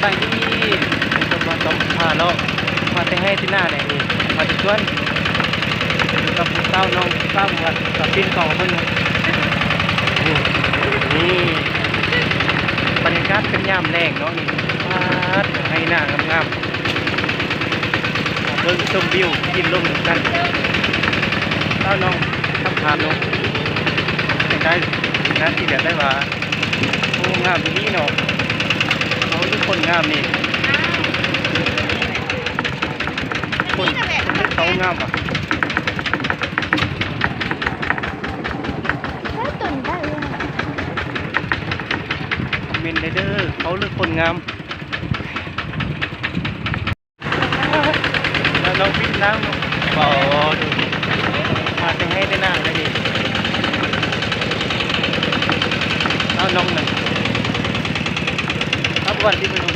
บายดีผมมาต้องพาเรามาแต่ให้ที่หน้าเนี่ยนี่มาจะชวนอยู่กับเต้าน้องเต้าวัดกับปีนกองเพิ่นนี่บรรยากาศเป็นยามแรงเนาะนี่วัดให้หน้างามๆเบิ่งชมวิวกินลมกันเต้าน้องทำทานลงได้นะที่เดียวได้ว่าโอ้งามที่นี่เนาะเขาทุกคนงามนี่คนเขางามอ่ะคอมเมนต์เด้อเขาหรือคนงามแล้วเราวิ่งน้ำบ่อดูมาจะให้ได้หน้าเลยดิเอาน้องหนึ่งครับวันที่ไปดู